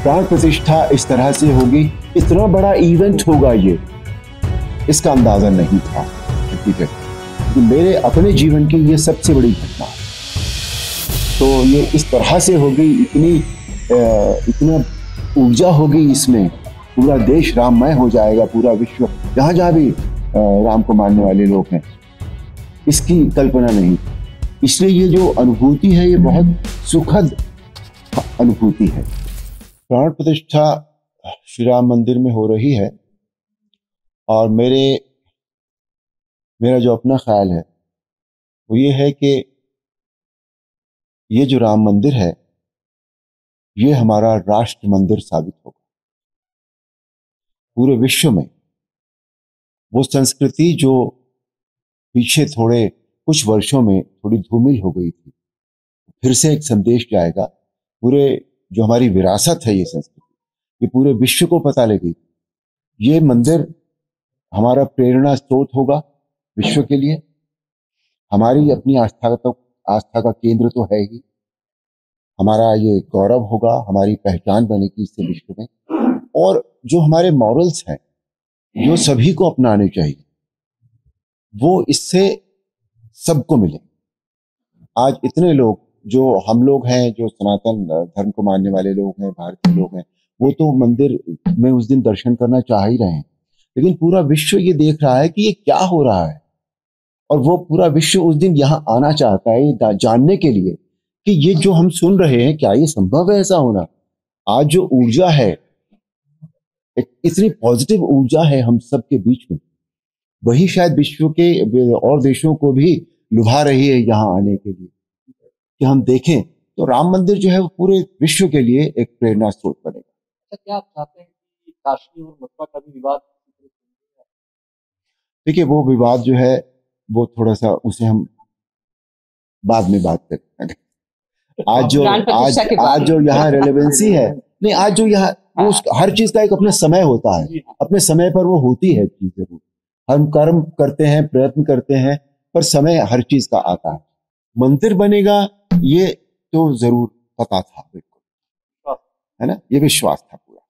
प्राण प्रतिष्ठा इस तरह से होगी, इतना बड़ा इवेंट होगा ये, इसका अंदाजा नहीं था। ठीक है, तो मेरे अपने जीवन की ये सबसे बड़ी घटना है। तो ये इस तरह से होगी, इतना ऊर्जा होगी इसमें, पूरा देश राममय हो जाएगा, पूरा विश्व जहां जहां भी राम को मानने वाले लोग हैं, इसकी कल्पना नहीं। इसलिए ये जो अनुभूति है ये बहुत सुखद अनुभूति है। प्राण प्रतिष्ठा श्री राम मंदिर में हो रही है और मेरा जो अपना ख्याल है वो ये है कि ये जो राम मंदिर है ये हमारा राष्ट्र मंदिर साबित होगा। पूरे विश्व में वो संस्कृति जो पीछे थोड़े कुछ वर्षों में थोड़ी धूमिल हो गई थी, फिर से एक संदेश जाएगा। पूरे जो हमारी विरासत है ये संस्कृति, ये पूरे विश्व को पता लगेगी। ये मंदिर हमारा प्रेरणा स्रोत होगा विश्व के लिए, हमारी अपनी आस्था का केंद्र तो है ही, हमारा ये गौरव होगा, हमारी पहचान बनेगी इससे विश्व में। और जो हमारे मॉरल्स हैं जो सभी को अपनाने चाहिए, वो इससे सबको मिले। आज इतने लोग जो हम लोग हैं, जो सनातन धर्म को मानने वाले लोग हैं, भारतीय लोग हैं, वो तो मंदिर में उस दिन दर्शन करना चाह ही रहे हैं, लेकिन पूरा विश्व ये देख रहा है कि ये क्या हो रहा है, और वो पूरा विश्व उस दिन यहाँ आना चाहता है जानने के लिए कि ये जो हम सुन रहे हैं क्या ये संभव है ऐसा होना। आज जो ऊर्जा है, इतनी पॉजिटिव ऊर्जा है हम सब के बीच में, वही शायद विश्व के और देशों को भी लुभा रही है यहाँ आने के लिए कि हम देखें। तो राम मंदिर जो है वो पूरे विश्व के लिए एक प्रेरणा स्रोत बनेगा। अच्छा, क्या आप चाहते हैं कि काशी और मथुरा का भी विवाद? देखिए, वो विवाद जो है वो थोड़ा सा उसे हम बाद में बात करेंगे। आज जो यहाँ रेलेवेंसी है, नहीं, आज जो यहाँ हर चीज का एक अपना समय होता है, अपने समय पर वो होती है चीज जरूर। हम कर्म करते हैं, प्रयत्न करते हैं, पर समय हर चीज का आता है। मंदिर बनेगा ये तो जरूर पता था, बिल्कुल, है ना, ये विश्वास था पूरा।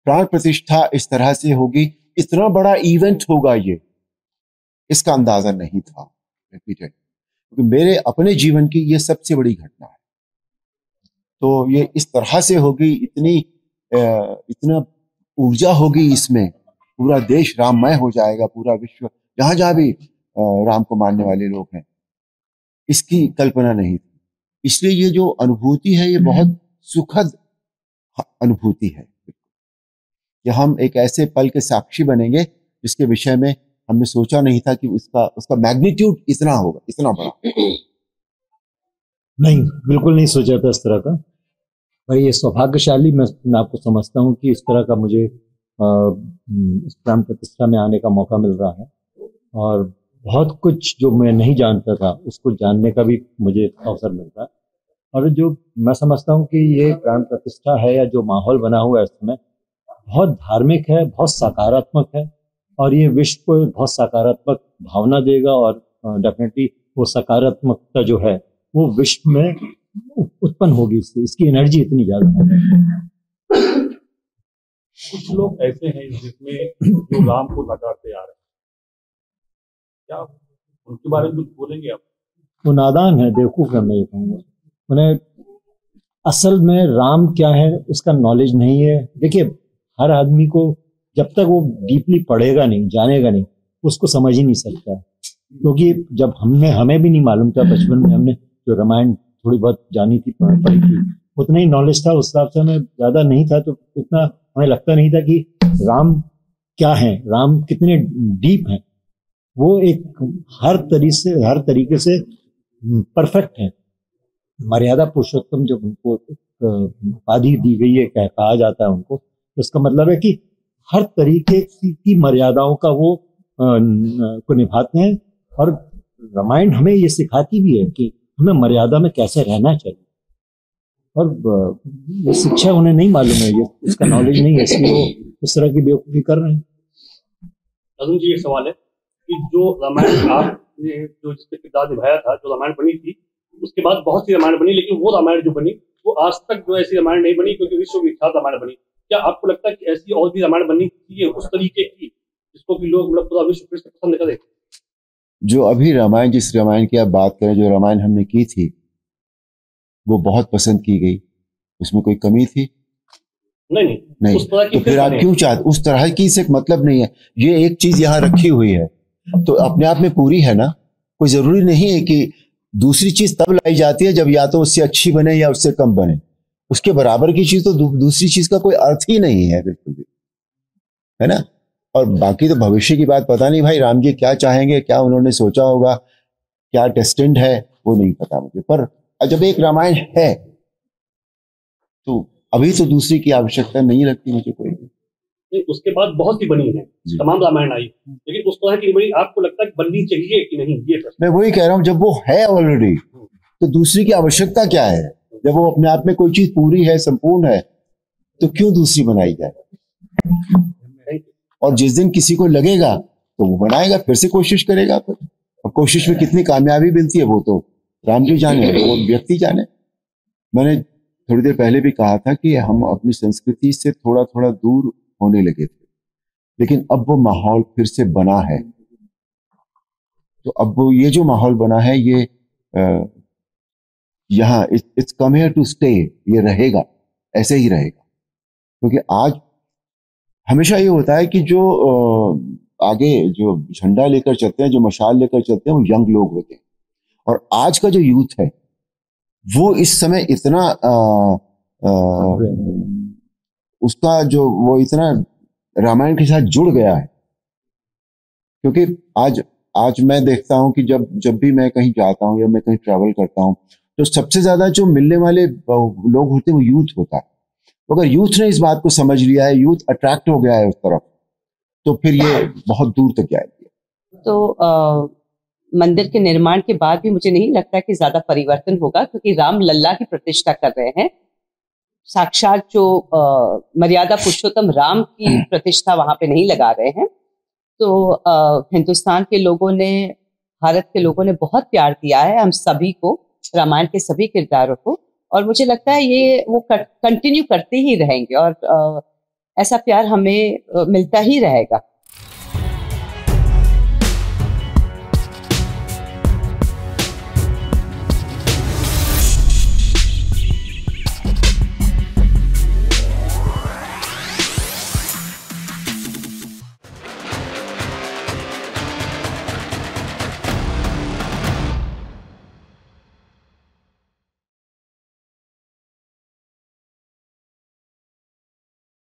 प्राण प्रतिष्ठा इस तरह से होगी, इतना बड़ा इवेंट होगा ये, इसका अंदाजा नहीं था। क्योंकि मेरे अपने जीवन की ये सबसे बड़ी घटना है। तो ये इस तरह से होगी, इतना ऊर्जा होगी इसमें, पूरा देश राममय हो जाएगा, पूरा विश्व जहां जहां भी राम को मानने वाले लोग हैं, इसकी कल्पना नहीं थी। इसलिए ये जो अनुभूति है ये बहुत सुखद अनुभूति है कि हम एक ऐसे पल के साक्षी बनेंगे जिसके विषय में हमने सोचा नहीं था कि उसका मैग्नीट्यूड इतना होगा, इतना बड़ा। नहीं, बिल्कुल नहीं सोचा था इस तरह का। भाई ये सौभाग्यशाली मैं आपको समझता हूँ कि इस तरह का मुझे इस प्राण प्रतिष्ठा में आने का मौका मिल रहा है, और बहुत कुछ जो मैं नहीं जानता था उसको जानने का भी मुझे अवसर मिलता है। और जो मैं समझता हूँ कि ये प्राण प्रतिष्ठा है या जो माहौल बना हुआ है इस समय, बहुत धार्मिक है, बहुत सकारात्मक है, और ये विश्व को बहुत सकारात्मक भावना देगा। और डेफिनेटली वो सकारात्मकता जो है वो विश्व में उत्पन्न होगी, इसकी एनर्जी इतनी ज्यादा है। कुछ लोग ऐसे हैं जिसमें जो राम को नकारते आ रहे हैं, क्या उनके बारे में कुछ बोलेंगे आप? वो नादान है, बेवकूफ है, मैं ये कहूँगा। उन्हें असल में राम क्या है उसका नॉलेज नहीं है। देखिए, हर आदमी को जब तक वो डीपली पढ़ेगा नहीं, जानेगा नहीं, उसको समझ ही नहीं सकता। क्योंकि जब हमें भी नहीं मालूम था, बचपन में हमने जो रामायण थोड़ी बहुत जानी थी, पढ़ी थी, उतना ही नॉलेज था, उस हिसाब से हमें ज्यादा नहीं था, तो इतना हमें लगता नहीं था कि राम क्या है, राम कितने डीप हैं। वो एक हर तरीके से परफेक्ट है। मर्यादा पुरुषोत्तम जब उनको उपाधि दी गई है, कहा जाता है उनको, तो इसका मतलब है कि हर तरीके की मर्यादाओं का वो को निभाते हैं। और रामायण हमें ये सिखाती भी है कि हमें मर्यादा में कैसे रहना चाहिए, और ये शिक्षा उन्हें नहीं मालूम है, ये इसका नॉलेज नहीं है, इसलिए वो इस तरह की बेवकूफ़ी कर रहे हैं। अरुण जी, ये सवाल है कि जो रामायण आपने जो जिसपे किरदार निभाया था, जो रामायण बनी थी, उसके बाद बहुत सी रामायण बनी, लेकिन वो रामायण जो बनी वो आज तक जो ऐसी रामायण नहीं बनी, क्योंकि विश्वविख्यात रामायण बनी। क्या आपको लगता है कि ऐसी और भी रामायण बननी चाहिए उस तरीके की, जिसको कि लोग मतलब पूरा विश्व फिर से पसंद करें? जो अभी रामायण, जिस रामायण की आप बात करें, जो रामायण हमने की थी वो बहुत पसंद की गई, उसमें कोई कमी थी? नहीं। उस तरह की तो फिर आप क्यों चाहते? उस तरह की से मतलब नहीं है। ये एक चीज यहाँ रखी हुई है तो अपने आप में पूरी है ना। कोई जरूरी नहीं है कि दूसरी चीज तब लाई जाती है जब या तो उससे अच्छी बने या उससे कम बने। उसके बराबर की चीज तो दूसरी चीज का कोई अर्थ ही नहीं है, बिल्कुल भी, है ना। और बाकी तो भविष्य की बात पता नहीं भाई, राम जी क्या चाहेंगे, क्या उन्होंने सोचा होगा, क्या डेस्टिन्ड है, वो नहीं पता मुझे। पर जब एक रामायण है तो अभी तो दूसरी की आवश्यकता नहीं लगती मुझे कोई भी। नहीं, उसके बाद बहुत सी बनी है, तमाम रामायण आई, लेकिन उस तरह की बनी, आपको लगता है कि बननी चाहिए कि नहीं, ये प्रश्न। मैं वही कह रहा हूँ, जब वो है ऑलरेडी तो दूसरी की आवश्यकता क्या है? जब वो अपने आप में कोई चीज पूरी है, संपूर्ण है, तो क्यों दूसरी बनाई जाए? और जिस दिन किसी को लगेगा तो वो बनाएगा, फिर से कोशिश करेगा। फिर और कोशिश में कितनी कामयाबी मिलती है वो तो राम जी जाने, वो व्यक्ति जाने। मैंने थोड़ी देर पहले भी कहा था कि हम अपनी संस्कृति से थोड़ा थोड़ा दूर होने लगे थे, लेकिन अब वो माहौल फिर से बना है। तो अब वो ये जो माहौल बना है, ये यहाँ it's come here to stay, ये रहेगा, ऐसे ही रहेगा। क्योंकि आज हमेशा ये होता है कि जो आगे जो झंडा लेकर चलते हैं, जो मशाल लेकर चलते हैं, वो यंग लोग होते हैं। और आज का जो यूथ है वो इस समय इतना उसका जो वो इतना रामायण के साथ जुड़ गया है। क्योंकि आज मैं देखता हूं कि जब भी मैं कहीं जाता हूं या मैं कहीं ट्रैवल करता हूं, तो सबसे ज्यादा जो मिलने वाले लोग होते हैं वो यूथ होता है। अगर यूथ ने इस बात को समझ लिया है, यूथ अट्रैक्ट हो गया है उस तरफ, तो फिर ये बहुत दूर तक जाएगी। तो मंदिर के निर्माण के बाद भी मुझे नहीं लगता कि ज्यादा परिवर्तन होगा, क्योंकि राम लल्ला की प्रतिष्ठा कर रहे हैं। साक्षात जो मर्यादा पुरुषोत्तम राम की प्रतिष्ठा वहां पे नहीं लगा रहे हैं। तो हिंदुस्तान के लोगों ने, भारत के लोगों ने बहुत प्यार दिया है हम सभी को, रामायण के सभी किरदारों को, और मुझे लगता है ये वो कंटिन्यू करते ही रहेंगे और ऐसा प्यार हमें मिलता ही रहेगा।